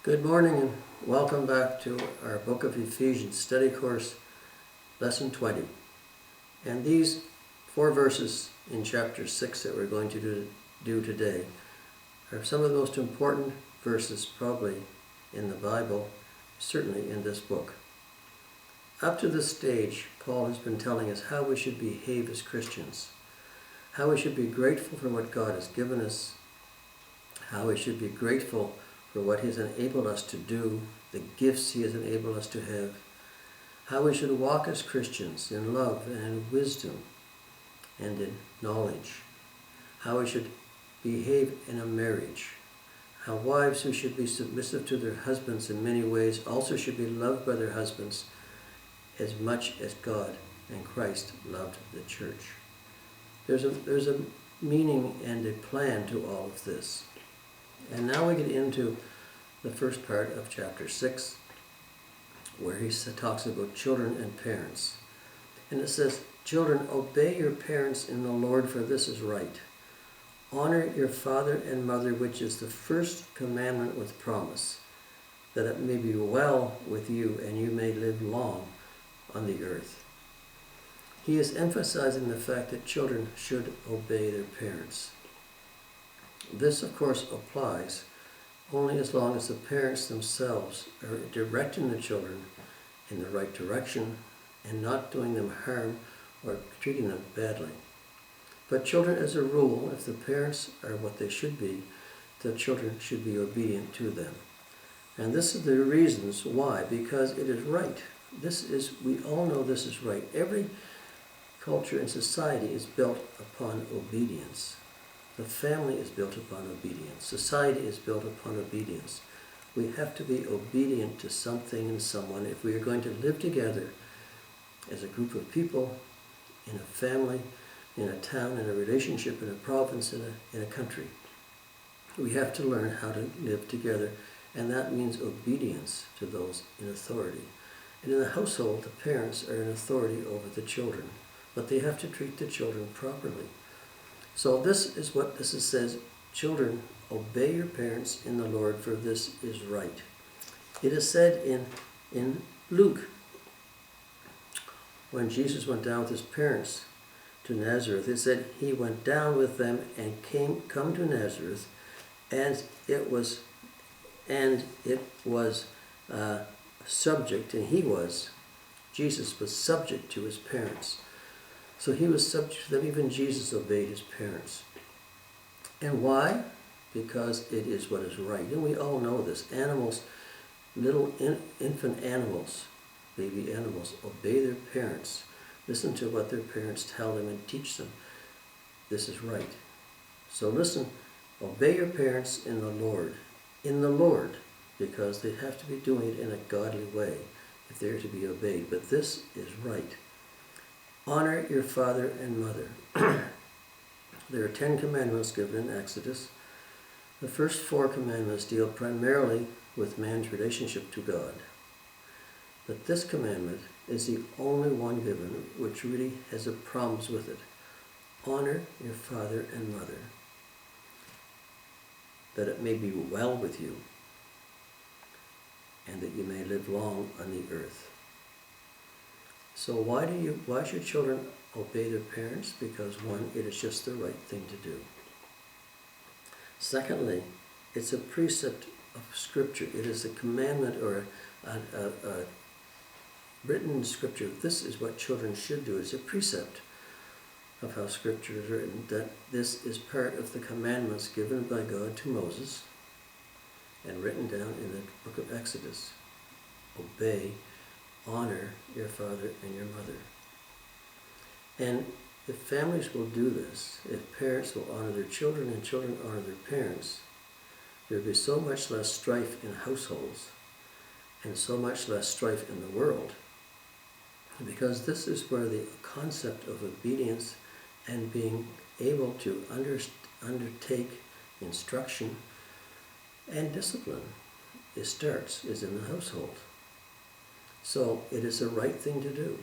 Good morning and welcome back to our book of Ephesians study course, lesson 20. And these 4 verses in chapter 6 that we're going to do today are some of the most important verses probably in the Bible, certainly in this book. Up to this stage, Paul has been telling us how we should behave as Christians, how we should be grateful for what God has given us, how we should be grateful for what He has enabled us to do, the gifts He has enabled us to have, how we should walk as Christians in love and in wisdom and in knowledge, how we should behave in a marriage, how wives who should be submissive to their husbands in many ways also should be loved by their husbands as much as God and Christ loved the church. There's a meaning and a plan to all of this. And now we get into the first part of chapter 6, where he talks about children and parents. And it says, "Children, obey your parents in the Lord, for this is right. Honor your father and mother, which is the first commandment with promise, that it may be well with you and you may live long on the earth." He is emphasizing the fact that children should obey their parents. This, of course, applies only as long as the parents themselves are directing the children in the right direction and not doing them harm or treating them badly. But children, as a rule, if the parents are what they should be, the children should be obedient to them. And this is the reasons why, because it is right. We all know this is right. Every culture and society is built upon obedience. The family is built upon obedience. Society is built upon obedience. We have to be obedient to something and someone if we are going to live together as a group of people, in a family, in a town, in a relationship, in a province, in a country. We have to learn how to live together, and that means obedience to those in authority. And in the household, the parents are in authority over the children, but they have to treat the children properly. So this is what this says, "Children, obey your parents in the Lord, for this is right." It is said in Luke, when Jesus went down with his parents to Nazareth, it said he went down with them and come to Nazareth, and it was subject, and Jesus was subject to his parents. So he was subject to them. Even Jesus obeyed his parents. And why? Because it is what is right. And we all know this. Animals, little infant animals, baby animals, obey their parents. Listen to what their parents tell them and teach them. This is right. So listen, obey your parents in the Lord. In the Lord, because they have to be doing it in a godly way if they're to be obeyed. But this is right. Honor your father and mother. There are 10 commandments given in Exodus. The first 4 commandments deal primarily with man's relationship to God. But this commandment is the only one given which really has a promise with it. Honor your father and mother, that it may be well with you and that you may live long on the earth. So why should children obey their parents? Because one, it is just the right thing to do. Secondly, it's a precept of Scripture. It is a commandment or a written Scripture. This is what children should do. It's a precept of how Scripture is written, that this is part of the commandments given by God to Moses and written down in the book of Exodus. Obey, honor your father and your mother. And if families will do this, if parents will honor their children and children honor their parents, there will be so much less strife in households and so much less strife in the world. Because this is where the concept of obedience and being able to undertake instruction and discipline is in the household. So it is the right thing to do.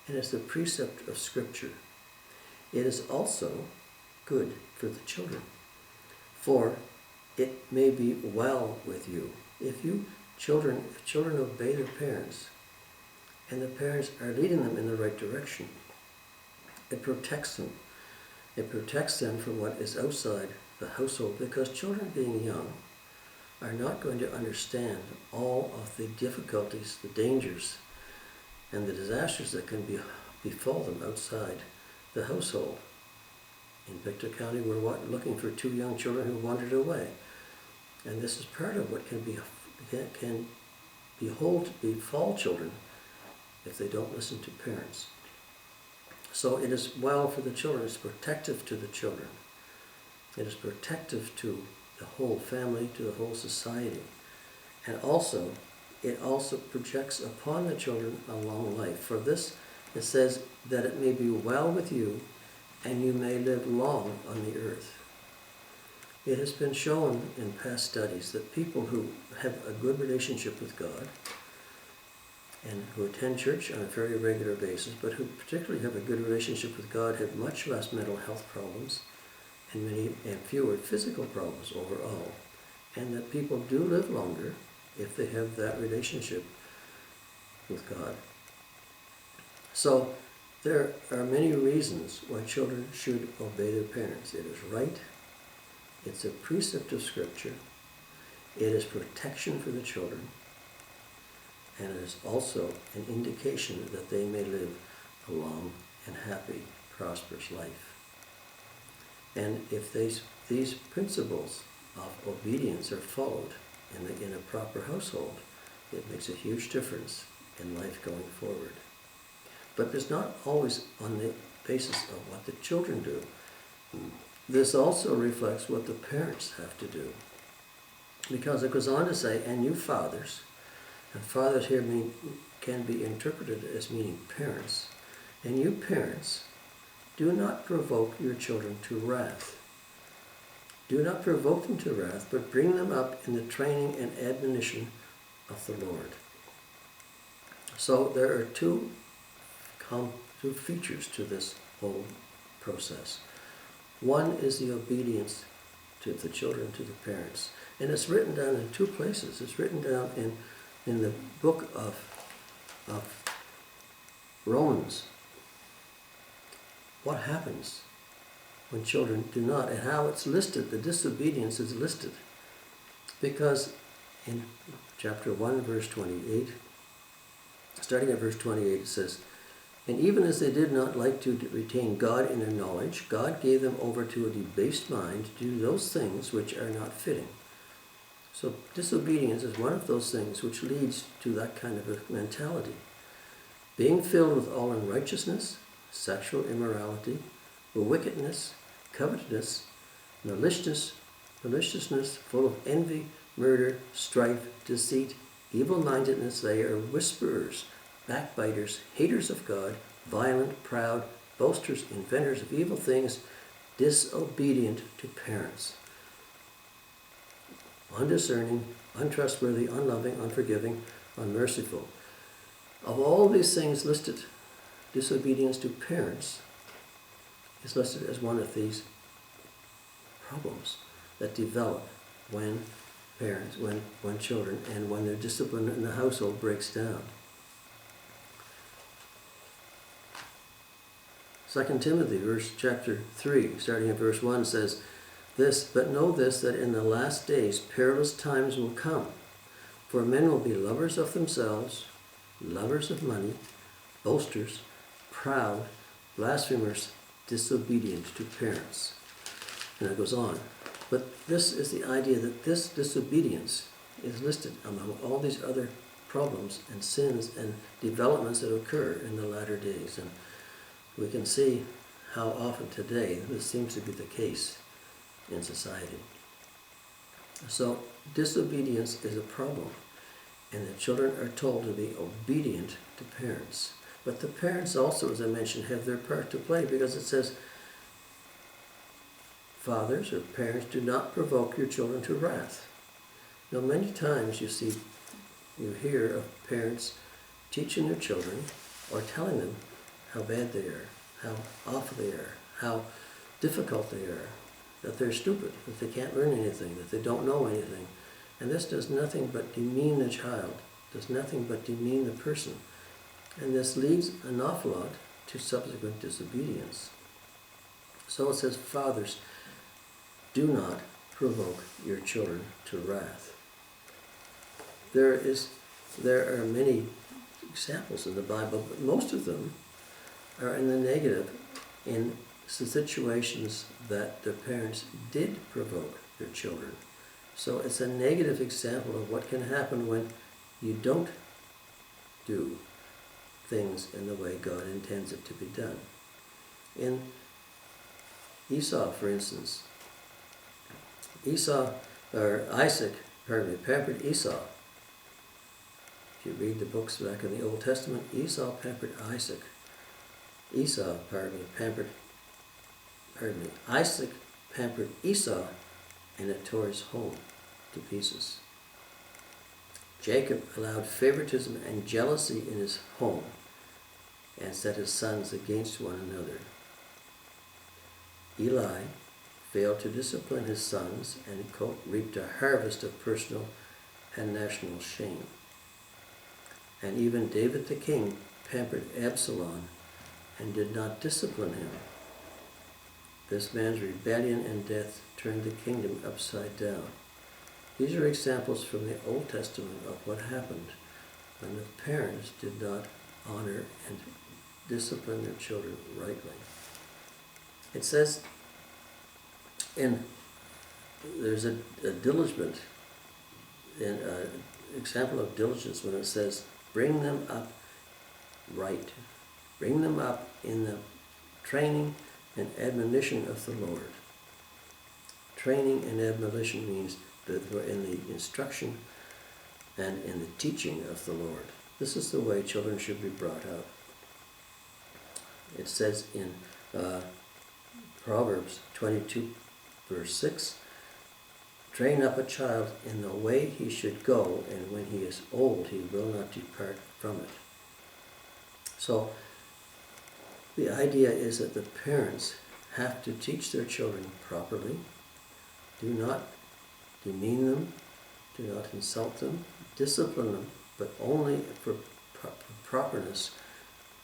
And it's the precept of Scripture. It is also good for the children. For it may be well with you. If children obey their parents, and the parents are leading them in the right direction, it protects them. It protects them from what is outside the household, because children being young are not going to understand all of the difficulties, the dangers, and the disasters that can befall them outside the household. In Victor County, we're looking for 2 young children who wandered away. And this is part of what can befall children if they don't listen to parents. So it is well for the children. It's protective to the children. It is protective to the whole family, to the whole society. And also, it also projects upon the children a long life. For this, it says that it may be well with you and you may live long on the earth. It has been shown in past studies that people who have a good relationship with God and who attend church on a very regular basis, but who particularly have a good relationship with God, have much less mental health problems and fewer physical problems overall. And that people do live longer if they have that relationship with God. So there are many reasons why children should obey their parents. It is right. It's a precept of Scripture. It is protection for the children. And it is also an indication that they may live a long and happy, prosperous life. And if these principles of obedience are followed in a proper household, it makes a huge difference in life going forward. But it's not always on the basis of what the children do. This also reflects what the parents have to do. Because it goes on to say, and you fathers, and fathers here can be interpreted as meaning parents, and you parents, do not provoke your children to wrath. Do not provoke them to wrath, but bring them up in the training and admonition of the Lord. So there are two features to this whole process. One is the obedience to the children, to the parents. And it's written down in 2 places. It's written down in the book of Romans. What happens when children do not, and how it's listed, the disobedience is listed. Because in chapter 1, verse 28, starting at verse 28, it says, and even as they did not like to retain God in their knowledge, God gave them over to a debased mind to do those things which are not fitting. So disobedience is one of those things which leads to that kind of a mentality. Being filled with all unrighteousness, sexual immorality, wickedness, covetousness, maliciousness, full of envy, murder, strife, deceit, evil-mindedness. They are whisperers, backbiters, haters of God, violent, proud, boasters, inventors of evil things, disobedient to parents, undiscerning, untrustworthy, unloving, unforgiving, unmerciful. Of all these things listed, disobedience to parents is listed as one of these problems that develop when parents, when children, and when their discipline in the household breaks down. 2 Timothy, chapter 3, starting at verse 1, says this, but know this, that in the last days perilous times will come, for men will be lovers of themselves, lovers of money, boasters, proud, blasphemers, disobedient to parents. And it goes on. But this is the idea that this disobedience is listed among all these other problems and sins and developments that occur in the latter days. And we can see how often today this seems to be the case in society. So disobedience is a problem, and the children are told to be obedient to parents. But the parents also, as I mentioned, have their part to play, because it says, fathers or parents, do not provoke your children to wrath. Now, many times you hear of parents teaching their children or telling them how bad they are, how awful they are, how difficult they are, that they're stupid, that they can't learn anything, that they don't know anything. And this does nothing but demean the child, does nothing but demean the person. And this leads an awful lot to subsequent disobedience. So it says, fathers, do not provoke your children to wrath. There are many examples in the Bible, but most of them are in the negative, in situations that the parents did provoke their children. So it's a negative example of what can happen when you don't do things in the way God intends it to be done. In Esau, for instance, Isaac pampered Esau. If you read the books back in the Old Testament, Isaac pampered Esau, and it tore his home to pieces. Jacob allowed favoritism and jealousy in his home and set his sons against one another. Eli failed to discipline his sons and reaped a harvest of personal and national shame. And even David the king pampered Absalom and did not discipline him. This man's rebellion and death turned the kingdom upside down. These are examples from the Old Testament of what happened when the parents did not honor and discipline their children rightly. It says, there's a diligent, an example of diligence when it says, bring them up right. Bring them up in the training and admonition of the Lord. Training and admonition means that we're in the instruction and in the teaching of the Lord. This is the way children should be brought up. It says in Proverbs 22, verse 6, train up a child in the way he should go, and when he is old, he will not depart from it. So, the idea is that the parents have to teach their children properly. Do not demean them, do not insult them, discipline them, but only for properness.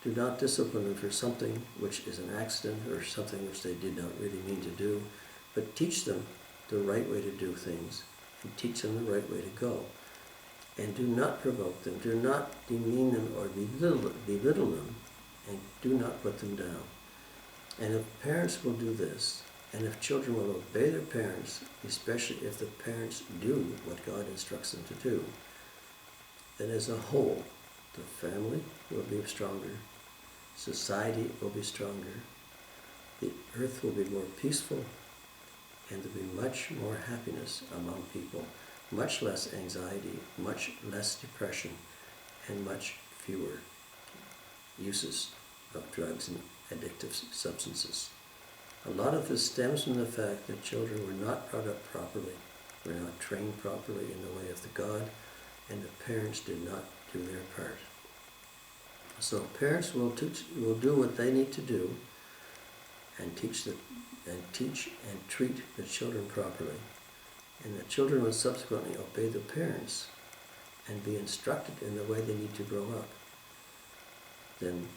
Do not discipline them for something which is an accident or something which they did not really mean to do, but teach them the right way to do things and teach them the right way to go. And do not provoke them, do not demean them or belittle them, and do not put them down. And if parents will do this, and if children will obey their parents, especially if the parents do what God instructs them to do, then as a whole, the family will be stronger, society will be stronger, the earth will be more peaceful, and there will be much more happiness among people, much less anxiety, much less depression, and much fewer uses of drugs and addictive substances. A lot of this stems from the fact that children were not brought up properly, were not trained properly in the way of the God, and the parents did not do their part. So parents will do what they need to do and teach and treat the children properly. And the children will subsequently obey the parents and be instructed in the way they need to grow up. Then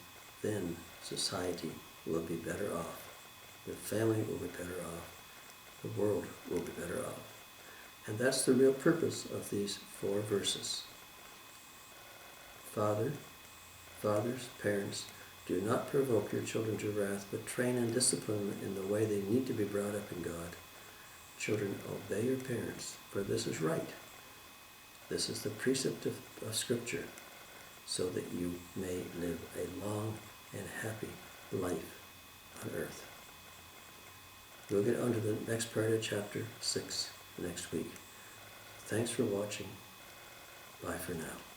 society will be better off. The family will be better off. The world will be better off. And that's the real purpose of these 4 verses. Fathers, parents, do not provoke your children to wrath, but train and discipline them in the way they need to be brought up in God. Children, obey your parents, for this is right. This is the precept of Scripture, so that you may live a long and happy life on earth. We'll get on to the next part of chapter 6 next week. Thanks for watching. Bye for now.